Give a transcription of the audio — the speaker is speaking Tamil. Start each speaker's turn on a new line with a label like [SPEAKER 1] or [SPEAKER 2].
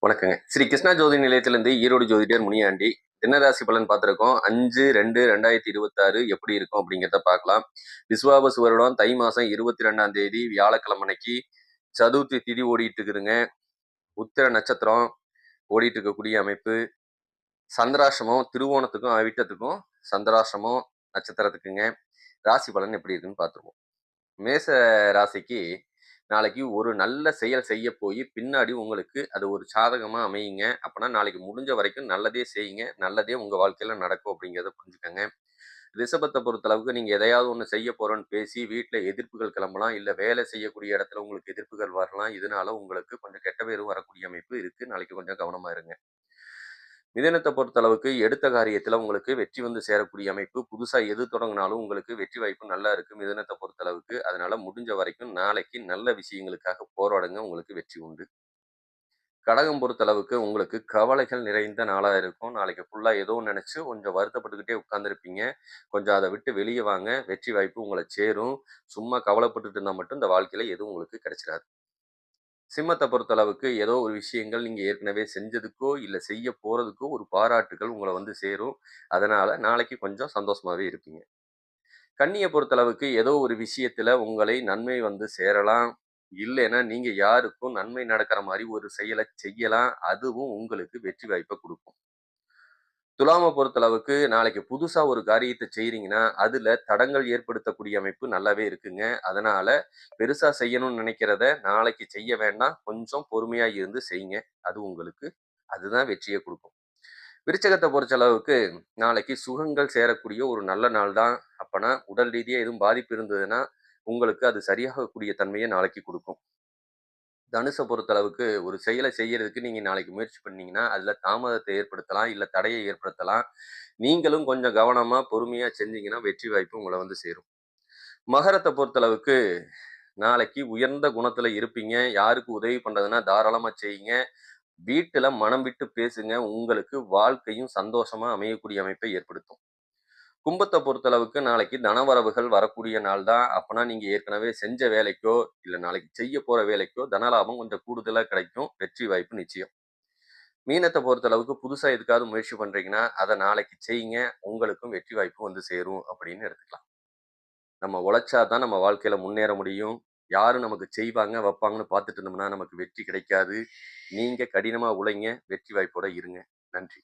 [SPEAKER 1] வணக்கங்க. ஸ்ரீ கிருஷ்ணா ஜோதி நிலையத்திலிருந்து ஈரோடு ஜோதிடர் முனியாண்டி. தினராசி பலன் பார்த்திருக்கோம். 5/2/2026 எப்படி இருக்கும் அப்படிங்கிறத பார்க்கலாம். விசுவாவசு வருடம் தை மாசம் 22ஆம் தேதி வியாழக்கிழமை அன்னைக்கு சதுர்த்தி திதி ஓடிட்டு இருக்குதுங்க. உத்திர நட்சத்திரம் ஓடிட்டு இருக்கக்கூடிய அமைப்பு. சந்திராசிரமம் திருவோணத்துக்கும் அவிட்டத்துக்கும் சந்திராசிரமம் நட்சத்திரத்துக்குங்க. ராசி பலன் எப்படி இருக்குன்னு பார்த்துருவோம். மேச ராசிக்கு நாளைக்கு ஒரு நல்ல செயல் செய்ய போய் பின்னாடி உங்களுக்கு அது ஒரு சாதகமா அமையுங்க. அப்பனா நாளைக்கு முடிஞ்ச வரைக்கும் நல்லதே செய்யுங்க. நல்லதே உங்க வாழ்க்கையில நடக்கும் அப்படிங்கிறத புரிஞ்சுக்கங்க. ரிஷபத்தை பொறுத்தளவுக்கு நீங்க எதையாவது ஒண்ணு செய்ய போறோம்ன்னு பேசி வீட்ல எதிர்ப்புகள் கிளம்பலாம். இல்ல வேலை செய்யக்கூடிய இடத்துல உங்களுக்கு எதிர்ப்புகள் வரலாம். இதனால உங்களுக்கு கொஞ்சம் கெட்ட பேரும் வரக்கூடிய அமைப்பு இருக்கு. நாளைக்கு கொஞ்சம் கவனமா இருங்க. மிதுனத்தை பொறுத்தளவுக்கு எடுத்த காரியத்துல உங்களுக்கு வெற்றி வந்து சேரக்கூடிய அமைப்பு. புதுசா எது தொடங்கினாலும் உங்களுக்கு வெற்றி வாய்ப்பு நல்லா இருக்கு மிதுனத்தை பொறுத்தளவுக்கு. அதனால முடிஞ்ச வரைக்கும் நாளைக்கு நல்ல விஷயங்களுக்காக போராடுங்க. உங்களுக்கு வெற்றி உண்டு. கடகம் பொறுத்தளவுக்கு உங்களுக்கு கவலைகள் நிறைந்த நாளா இருக்கும். நாளைக்கு ஃபுல்லா ஏதோ நினைச்சு கொஞ்சம் வருத்தப்பட்டுக்கிட்டே உட்கார்ந்துருப்பீங்க. கொஞ்சம் அதை விட்டு வெளியே வாங்க. வெற்றி வாய்ப்பு உங்களை சேரும். சும்மா கவலைப்பட்டுட்டு இருந்தா மட்டும் இந்த வாழ்க்கையில எதுவும் உங்களுக்கு கிடைச்சிடாது. சிம்மத்தை பொறுத்தளவுக்கு ஏதோ ஒரு விஷயங்கள் நீங்க ஏற்கனவே செஞ்சதுக்கோ இல்ல செய்ய போறதுக்கோ ஒரு பாராட்டுகள் உங்களை வந்து சேரும். அதனால நாளைக்கு கொஞ்சம் சந்தோஷமாவே இருப்பீங்க. கன்னியை பொறுத்தளவுக்கு ஏதோ ஒரு விஷயத்துல உங்களை நன்மை வந்து சேரலாம். இல்லைன்னா நீங்க யாருக்கும் நன்மை நடக்கிற மாதிரி ஒரு செயலை செய்யலாம். அதுவும் உங்களுக்கு வெற்றி வாய்ப்பை கொடுக்கும். துலாமை பொறுத்தளவுக்கு நாளைக்கு புதுசா ஒரு காரியத்தை செய்றீங்கன்னா அதுல தடங்கள் ஏற்படுத்தக்கூடிய அமைப்பு நல்லாவே இருக்குங்க. அதனால பெருசா செய்யணும்னு நினைக்கிறத நாளைக்கு செய்ய வேண்டாம். கொஞ்சம் பொறுமையா இருந்து செய்யுங்க. அது உங்களுக்கு அதுதான் வெற்றியை கொடுக்கும். விருச்சகத்தை பொறுத்தளவுக்கு நாளைக்கு சுகங்கள் சேரக்கூடிய ஒரு நல்ல நாள் தான். அப்பனா உடல் ரீதியா எதுவும் பாதிப்பு இருந்ததுன்னா உங்களுக்கு அது சரியாகக்கூடிய தன்மையை நாளைக்கு கொடுக்கும். தனுசை பொறுத்தளவுக்கு ஒரு செயலை செய்யறதுக்கு நீங்க நாளைக்கு முயற்சி பண்ணீங்கன்னா அதுல தாமதத்தை ஏற்படுத்தலாம், இல்ல தடையை ஏற்படுத்தலாம். நீங்களும் கொஞ்சம் கவனமா பொறுமையா செஞ்சீங்கன்னா வெற்றி வாய்ப்பு உங்களை வந்து சேரும். மகரத்தை பொறுத்தளவுக்கு நாளைக்கு உயர்ந்த குணத்துல இருப்பீங்க. யாருக்கு உதவி பண்றதுன்னா தாராளமா செய்யுங்க. வீட்டுல மனம் விட்டு பேசுங்க. உங்களுக்கு வாழ்க்கையும் சந்தோஷமா அமையக்கூடிய அமைப்பை ஏற்படுத்தும். கும்பத்தை பொறுத்தளவுக்கு நாளைக்கு தனவரவுகள் வரக்கூடிய நாள் தான். அப்பனா நீங்க ஏற்கனவே செஞ்ச வேலைக்கோ இல்ல நாளைக்கு செய்ய போற வேலைக்கோ தனலாபம் கொஞ்சம் கூடுதலா கிடைக்கும். வெற்றி வாய்ப்பு நிச்சயம். மீனத்தை பொறுத்தளவுக்கு புதுசா எதுக்காவது முயற்சி பண்றீங்கன்னா அதை நாளைக்கு செய்யுங்க. உங்களுக்கும் வெற்றி வாய்ப்பு வந்து சேரும் அப்படின்னு எடுத்துக்கலாம். நம்ம உழைச்சா தான் நம்ம வாழ்க்கையில முன்னேற முடியும். யாரும் நமக்கு செய்வாங்க வைப்பாங்கன்னு பார்த்துட்டு இருந்தோம்னா நமக்கு வெற்றி கிடைக்காது. நீங்க கடினமா உழைங்க. வெற்றி வாய்ப்போட இருங்க. நன்றி.